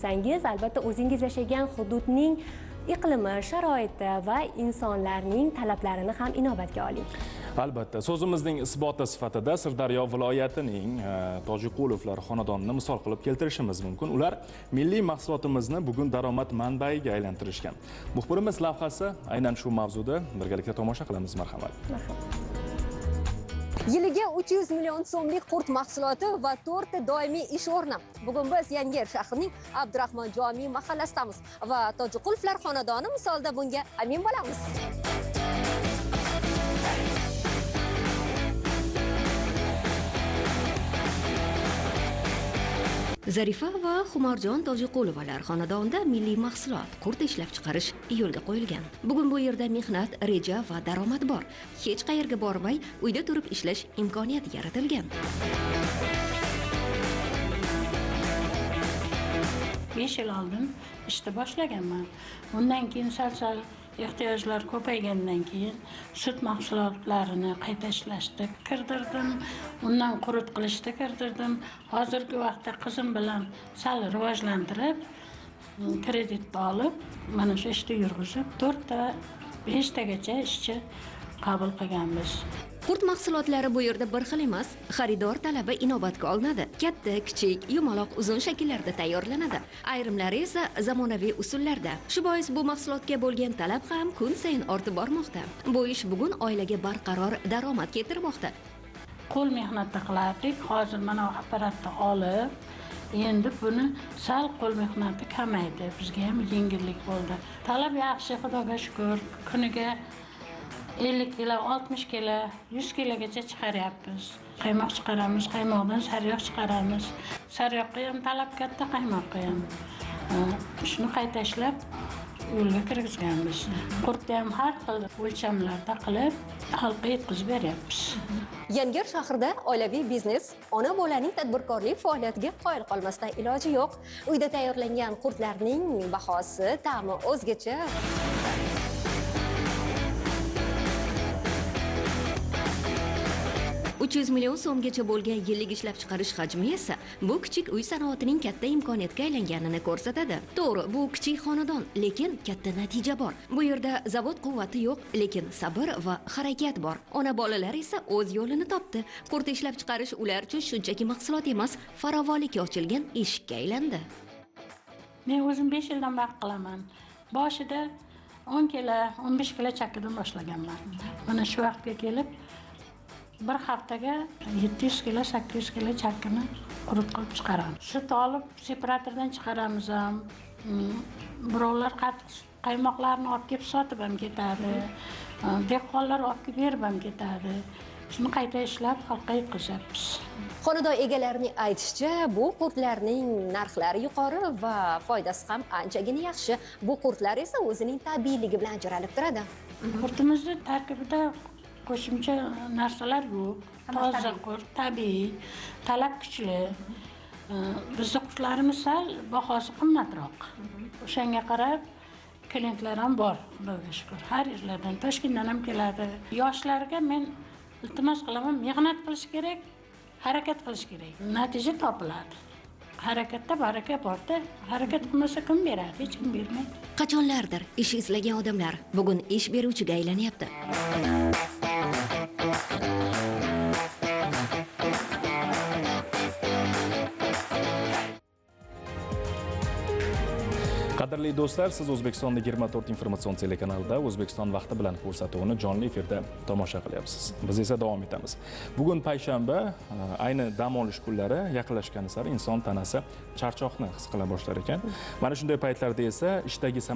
Sangiz albatta o'zingiz yashagan hududning iqlimi, sharoiti va insonlarning talablarini ham inobatga oling. Albatta, so'zimizning isboti sifatida Sirdaryo viloyatining Tojiqulovlar xonadonini misol qilib keltirishimiz mumkin. Ular milliy mahsulotimizni bugun daromad manbaiga aylantirishgan. Muxbirimiz lavhasi aynan shu mavzuda birgalikda tomosha qilamiz, marhamat. Yiliga 300 million so'mlik qurt mahsuloti va 4 ta doimiy ish o'rni. Bugun biz Yangiyer shahrining Abdurahmon Jomiy mahallasidamiz va Tojiqulovlar xonadoni misolida bunga amin bo'lamiz. Zarifa va Xumarjon Tojiqulovalar xonadonida milliy mahsulot qurt ishlab chiqarish yo'lga qo'yilgan. Bugun bu yerda mehnat, reja va daromad bor. Hech qayerga bormay, uyda turib ishlash imkoniyati yaratilgan. 5 yil oldin ishni boshlaganman. Undan keyin sal ehtiyojlar ko'paygandan keyin sut mahsulotlarini qayta ishlashni kirdirdim. Undan qurut qilishni kirdirdim. Hozirgi vaqtda qizim bilan sal rivojlantirib, kredit olib, mana shu ishni yurg'izib, 4 ta 5 tagacha ishchi qabul qilganmiz. Qurt mahsulotlari bu yerda bir xil emas. Xaridor talabi inobatga olinadi. Katta, kichik, yumaloq, uzun shakllarda tayyorlanadi. Ayrimlari esa zamonaviy usullarda. Shu bois bu mahsulotga bo'lgan talab ham kun sayin ortib bormoqda. Bu ish bugun oilaga barqaror daromad keltirmoqda. Qo'l mehnati qilardik. Hozir mana apparatni olib, endi buni sal qo'l mehnati kamaydi. Bizga ham yengillik bo'ldi. Talab yaxshi, Xudoga shukr. Kuniga 50 kilo, 60 kilo, 100 kilogacha chiqaryapmiz. Qaymoq chiqaramiz, qaymoqdan sariyog' chiqaramiz. Sariyog'ga ham talab katta, qaymoqqa ham. Shuni qayta ishlab yo'lga kirgizganmiz. Qurtni ham har xil o'lchamlarda qilib, xalqqa yetkazib beryapmiz. Yangiyer shahrida oilaviy biznes ona bolaning tadbirkorlik faoliyatiga qoyil qolmasdan iloji yo'q. Uyda tayyorlangan qurtlarning bahosi, ta'mi o'zgacha. 300 million so'mgacha bo'lgan yillik ishlab chiqarish hajmi esa bu kichik uy sanoatining katta imkoniyatga aylanganini ko'rsatadi. To'g'ri, bu kichik xonadon, lekin katta natija bor. Bu yerda zavod quvvati yo'q, lekin sabr va harakat bor. Ona bolalar esa o'z yo'lini topdi. Qurt ishlab chiqarish ular uchun shunchaki mahsulot emas, farovonlikka ochilgan eshikka aylandi. Men o'zim 5 yildan vaqt qilaman. Boshida 10 kilo, 15 kilo chakkidan boshlaganman. Mana shu vaqtga kelib bir haftaga 700 kilo, 800 kilo chakkini qurut qilib chiqaramiz. Sut olib separatordan chiqaramiz ham. Birovlar qaymoqlarni olib kelib sotib ham ketadi. Dehqonlar olib kelib berib ham ketadi. Shuni qayta ishlab xalqqa yetkazamiz. Xonadon egalarining aytishicha, bu qurtlarning narxlari yuqori va foydasi ham anchagina yaxshi. Bu qurtlar esa o'zining tabiiyligi bilan ajralib turadi. Qurtimizning tarkibida qo'shimcha narsalar yo'q. Toza qurt, tabiiy, talab kuchli. Bizning qurtlarimiz sal bahosi qimmatroq. O'shanga qarab klientlar ham bor, Xudoga shukr. Har yerlardan, Toshkentdan ham keladi. Yoshlarga men iltimos qilaman, mehnat qilish kerak, harakat qilish kerak. Natija topiladi. Harakatda baraka borda, harakat qilmasa kim beradi? Hech kim bermaydi. Qachonlardir ish izlagan odamlar bugun ish beruvchiga aylanyapti. Qadrli do'stlar, siz O'zbekistonning 24 informatsion telekanalida O'zbekiston vaqti bilan ko'rsatuvini jonli efirda tomosha qilyapsiz. Biz esa davom etamiz. Bugun payshanba, ayni dam olish kunlari yaqinlashgani sari inson tanasi charchoqni his qila boshlar ekan. Mana shunday paytlarda esa ishdagi